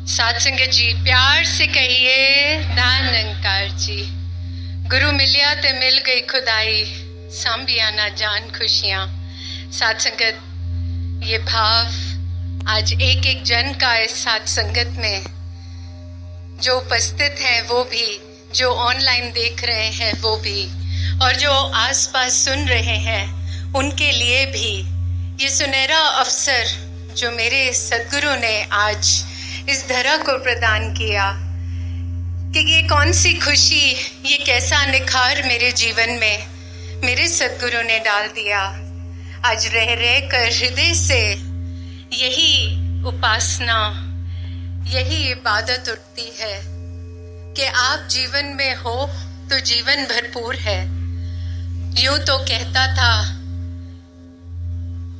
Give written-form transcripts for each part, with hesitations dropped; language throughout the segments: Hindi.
सात संगत जी प्यार से कहिए दानंकार जी। गुरु मिलिया ते मिल गई खुदाई, सांभिया ना जान खुशियां। सात संगत ये भाव आज एक एक जन का इस सात संगत में जो उपस्थित है वो भी, जो ऑनलाइन देख रहे हैं वो भी, और जो आसपास सुन रहे हैं उनके लिए भी ये सुनहरा अवसर जो मेरे सद्गुरु ने आज इस धरा को प्रदान किया कि ये कौन सी खुशी, ये कैसा निखार मेरे जीवन में मेरे सद्गुरु ने डाल दिया। आज रह रह कर हृदय से यही उपासना, यही इबादत उठती है कि आप जीवन में हो तो जीवन भरपूर है। यूं तो कहता था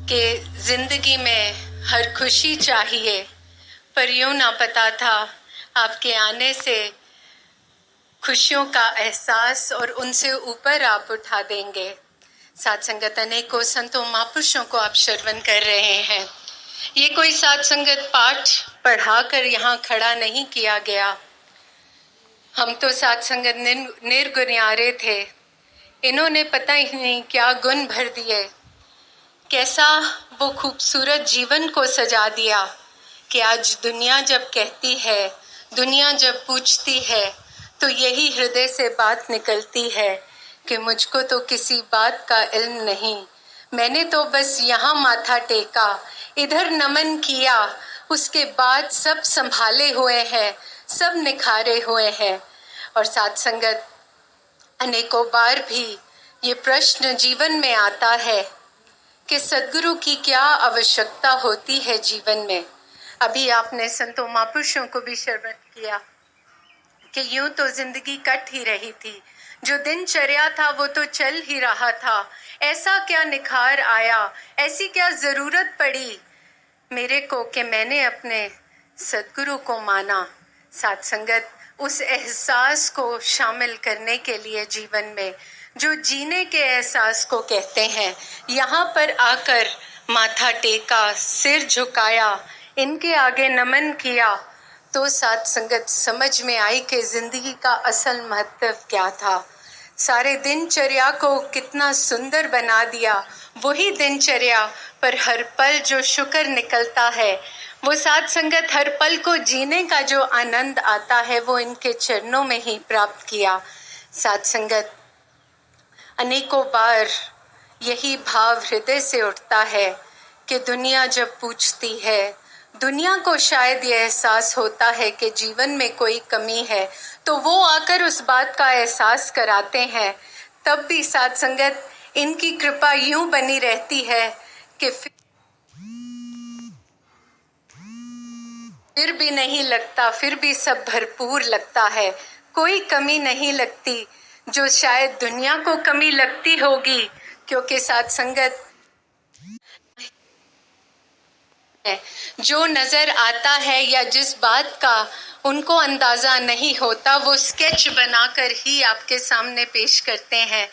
कि जिंदगी में हर खुशी चाहिए, पर यूं ना पता था आपके आने से खुशियों का एहसास और उनसे ऊपर आप उठा देंगे। सात संगत अनेकों संतों महापुरुषों को आप श्रवण कर रहे हैं। ये कोई सात संगत पाठ पढ़ाकर यहाँ खड़ा नहीं किया गया। हम तो सात संगत निर्गुण्यारे थे। इन्होंने पता ही नहीं क्या गुण भर दिए, कैसा वो खूबसूरत जीवन को सजा दिया कि आज दुनिया जब कहती है, दुनिया जब पूछती है, तो यही हृदय से बात निकलती है कि मुझको तो किसी बात का इल्म नहीं, मैंने तो बस यहाँ माथा टेका, इधर नमन किया, उसके बाद सब संभाले हुए हैं, सब निखारे हुए हैं। और साथ संगत अनेकों बार भी ये प्रश्न जीवन में आता है कि सद्गुरु की क्या आवश्यकता होती है जीवन में। अभी आपने संतों महापुरुषों को भी श्रवण किया कि यूं तो जिंदगी कट ही रही थी, जो दिनचर्या था वो तो चल ही रहा था। ऐसा क्या निखार आया, ऐसी क्या जरूरत पड़ी मेरे को कि मैंने अपने सद्गुरु को माना। साथ संगत उस एहसास को शामिल करने के लिए जीवन में, जो जीने के एहसास को कहते हैं, यहाँ पर आकर माथा टेका, सिर झुकाया, इनके आगे नमन किया, तो साथ संगत समझ में आई कि जिंदगी का असल महत्व क्या था। सारे दिनचर्या को कितना सुंदर बना दिया। वही दिनचर्या पर हर पल जो शुक्र निकलता है, वो साथ संगत हर पल को जीने का जो आनंद आता है वो इनके चरणों में ही प्राप्त किया। साथ संगत अनेकों बार यही भाव हृदय से उठता है कि दुनिया जब पूछती है, दुनिया को शायद ये एहसास होता है कि जीवन में कोई कमी है, तो वो आकर उस बात का एहसास कराते हैं। तब भी साथ संगत इनकी कृपा यूं बनी रहती है कि फिर भी नहीं लगता, फिर भी सब भरपूर लगता है, कोई कमी नहीं लगती जो शायद दुनिया को कमी लगती होगी। क्योंकि साथ संगत जो नजर आता है या जिस बात का उनको अंदाजा नहीं होता, वो स्केच बनाकर ही आपके सामने पेश करते हैं।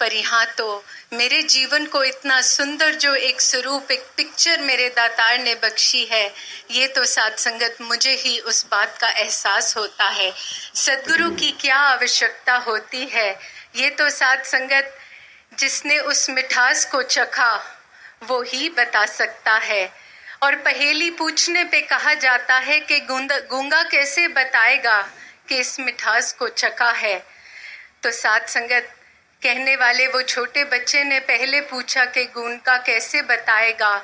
पर यहाँ तो मेरे जीवन को इतना सुंदर जो एक स्वरूप, एक पिक्चर मेरे दातार ने बख्शी है, ये तो साथ संगत मुझे ही उस बात का एहसास होता है। सद्गुरु की क्या आवश्यकता होती है, ये तो साथ संगत जिसने उस मिठास को चखा वो ही बता सकता है। और पहेली पूछने पे कहा जाता है कि गूंगा कैसे बताएगा कि इस मिठास को चखा है। तो साथ संगत कहने वाले वो छोटे बच्चे ने पहले पूछा कि गूंगा कैसे बताएगा,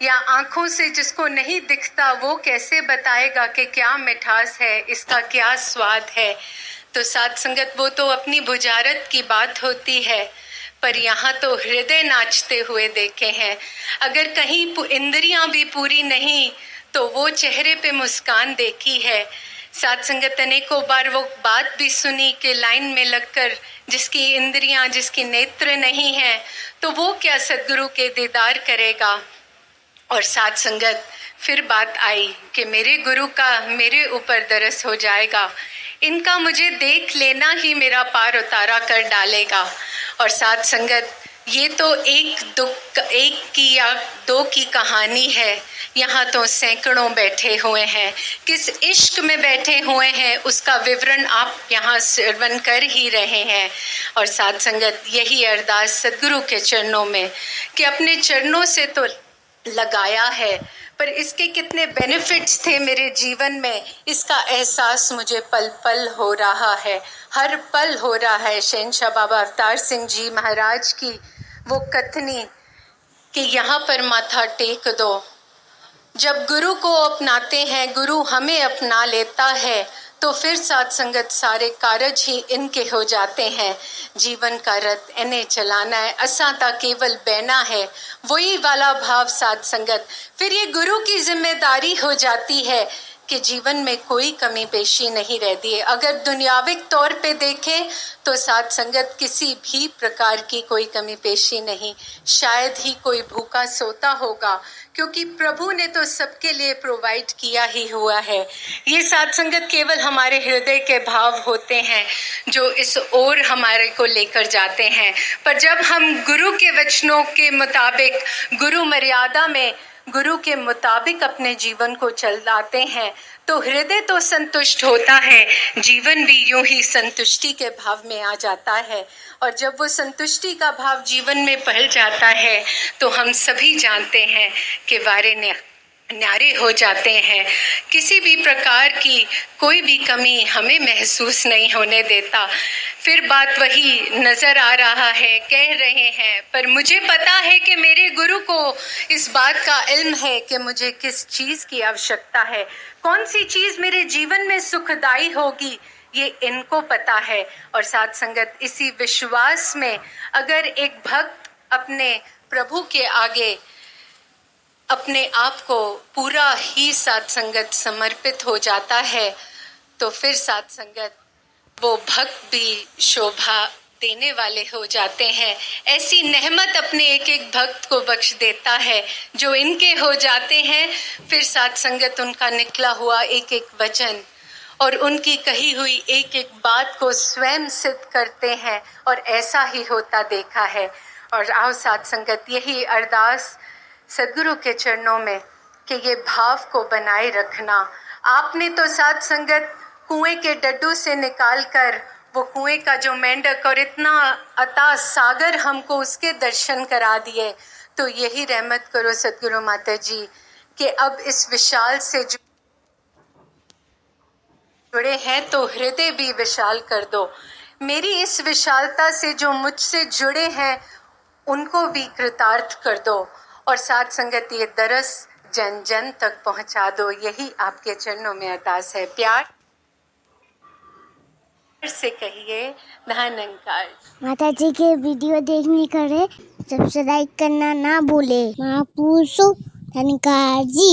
या आंखों से जिसको नहीं दिखता वो कैसे बताएगा कि क्या मिठास है, इसका क्या स्वाद है। तो साथ संगत वो तो अपनी बुझारत की बात होती है, पर यहाँ तो हृदय नाचते हुए देखे हैं। अगर कहीं इंद्रियां भी पूरी नहीं तो वो चेहरे पे मुस्कान देखी है। साथ संगत अनेकों बार वो बात भी सुनी कि लाइन में लगकर जिसकी इंद्रियां, जिसकी नेत्र नहीं है, तो वो क्या सद्गुरु के दीदार करेगा। और साथ संगत फिर बात आई कि मेरे गुरु का मेरे ऊपर दरस हो जाएगा, इनका मुझे देख लेना ही मेरा पार उतारा कर डालेगा। और साथ संगत ये तो एक की या दो की कहानी है, यहाँ तो सैकड़ों बैठे हुए हैं। किस इश्क में बैठे हुए हैं उसका विवरण आप यहाँ श्रवण कर ही रहे हैं। और साथ संगत यही अरदास सदगुरु के चरणों में कि अपने चरणों से तो लगाया है, पर इसके कितने बेनिफिट्स थे मेरे जीवन में, इसका एहसास मुझे पल पल हो रहा है, हर पल हो रहा है। शहंशाह बाबा अवतार सिंह जी महाराज की वो कथनी कि यहाँ पर माथा टेक दो। जब गुरु को अपनाते हैं, गुरु हमें अपना लेता है, तो फिर साथ संगत सारे कारज ही इनके हो जाते हैं। जीवन का रथ इन्हें चलाना है, असाता केवल बहना है, वही वाला भाव साथ संगत। फिर ये गुरु की जिम्मेदारी हो जाती है कि जीवन में कोई कमी पेशी नहीं रहती है। अगर दुनियाविक तौर पे देखें तो साथ संगत किसी भी प्रकार की कोई कमी पेशी नहीं, शायद ही कोई भूखा सोता होगा, क्योंकि प्रभु ने तो सबके लिए प्रोवाइड किया ही हुआ है। ये साथ संगत केवल हमारे हृदय के भाव होते हैं जो इस ओर हमारे को लेकर जाते हैं। पर जब हम गुरु के वचनों के मुताबिक, गुरु मर्यादा में, गुरु के मुताबिक अपने जीवन को चलाते हैं तो हृदय तो संतुष्ट होता है, जीवन भी यूं ही संतुष्टि के भाव में आ जाता है। और जब वो संतुष्टि का भाव जीवन में पल जाता है तो हम सभी जानते हैं कि वारे न्यारे हो जाते हैं। किसी भी प्रकार की कोई भी कमी हमें महसूस नहीं होने देता। फिर बात वही नजर आ रहा है, कह रहे हैं, पर मुझे पता है कि मेरे गुरु को इस बात का इल्म है कि मुझे किस चीज़ की आवश्यकता है, कौन सी चीज़ मेरे जीवन में सुखदाई होगी, ये इनको पता है। और साथ संगत इसी विश्वास में अगर एक भक्त अपने प्रभु के आगे अपने आप को पूरा ही साथ संगत समर्पित हो जाता है तो फिर साथ संगत वो भक्त भी शोभा देने वाले हो जाते हैं। ऐसी नेहमत अपने एक एक भक्त को बख्श देता है जो इनके हो जाते हैं। फिर साथ संगत उनका निकला हुआ एक एक वचन और उनकी कही हुई एक एक बात को स्वयं सिद्ध करते हैं और ऐसा ही होता देखा है। और आओ साथ संगत यही अरदास सदगुरु के चरणों में कि ये भाव को बनाए रखना। आपने तो साथ संगत कुएं के डड्डू से निकाल कर वो कुएं का जो मेंढक और इतना अथाह सागर हमको उसके दर्शन करा दिए, तो यही रहमत करो सदगुरु माता जी कि अब इस विशाल से जुड़े हैं तो हृदय भी विशाल कर दो। मेरी इस विशालता से जो मुझसे जुड़े हैं उनको भी कृतार्थ कर दो और साथ संगत ये दरस जन जन तक पहुंचा दो। यही आपके चरणों में अरदास है। प्यार से कहिए धन्यकार। माता जी के वीडियो देखने करे सब्सक्राइब करना ना भूले। महापुरुषों धन्यकार जी।